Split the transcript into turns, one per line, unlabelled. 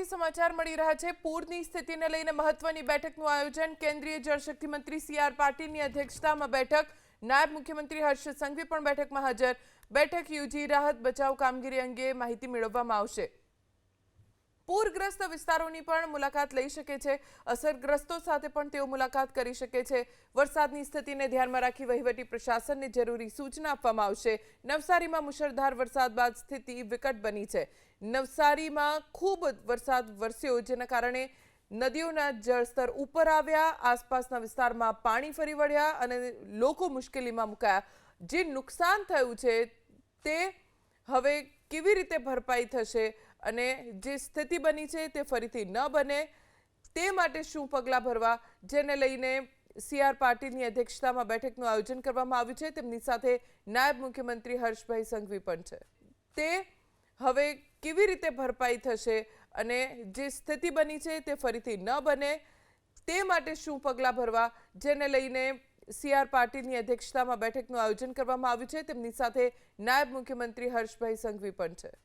અમરેલીથી સમાચાર મળી રહ્યા છે। પૂરની સ્થિતિને લઈને મહત્વની બેઠકનું આયોજન। કેન્દ્રીય જળશક્તિ મંત્રી સી.આર. પાટીલની અધ્યક્ષતામાં બેઠક। નાયબ મુખ્યમંત્રી હર્ષ સંઘવી પણ બેઠકમાં હાજર। બેઠક યોજી રાહત બચાવ કામગીરી અંગે માહિતી મેળવવામાં આવશે। પૂરગ્રસ્ત વિસ્તારોની પણ મુલાકાત લઈ શકે છે। અસરગ્રસ્તો સાથે પણ તેઓ મુલાકાત કરી શકે છે। વરસાદની સ્થિતિને ધ્યાનમાં રાખી વહીવટી પ્રશાસનને જરૂરી સૂચના આપવામાં આવશે। નવસારીમાં મુશળધાર વરસાદ બાદ સ્થિતિ વિકટ બની છે। નવસારીમાં ખૂબ વરસાદ વરસ્યો, જેના કારણે નદીઓના જળસ્તર ઉપર આવ્યા, આસપાસના વિસ્તારમાં પાણી ફરી વળ્યા અને લોકો મુશ્કેલીમાં મુકાયા। જે નુકસાન થયું છે તે હવે કેવી રીતે ભરપાઈ થશે અને જે સ્થિતિ બની છે તે ફરીથી ન બને તે માટે શું પગલાં ભરવા, જેને લઈને સી.આર. પાટીલની અધ્યક્ષતામાં બેઠકનું આયોજન કરવામાં આવ્યું છે। તેમની સાથે નાયબ મુખ્યમંત્રી હર્ષભાઈ સંઘવી પણ છે। તે હવે કેવી રીતે ભરપાઈ થશે અને જે સ્થિતિ બની છે તે ફરીથી ન બને તે માટે શું પગલાં ભરવા, જેને લઈને સી.આર. પાટીલની અધ્યક્ષતામાં બેઠકનું આયોજન કરવામાં આવ્યું છે। તેમની સાથે નાયબ મુખ્યમંત્રી હર્ષભાઈ સંઘવી પણ છે।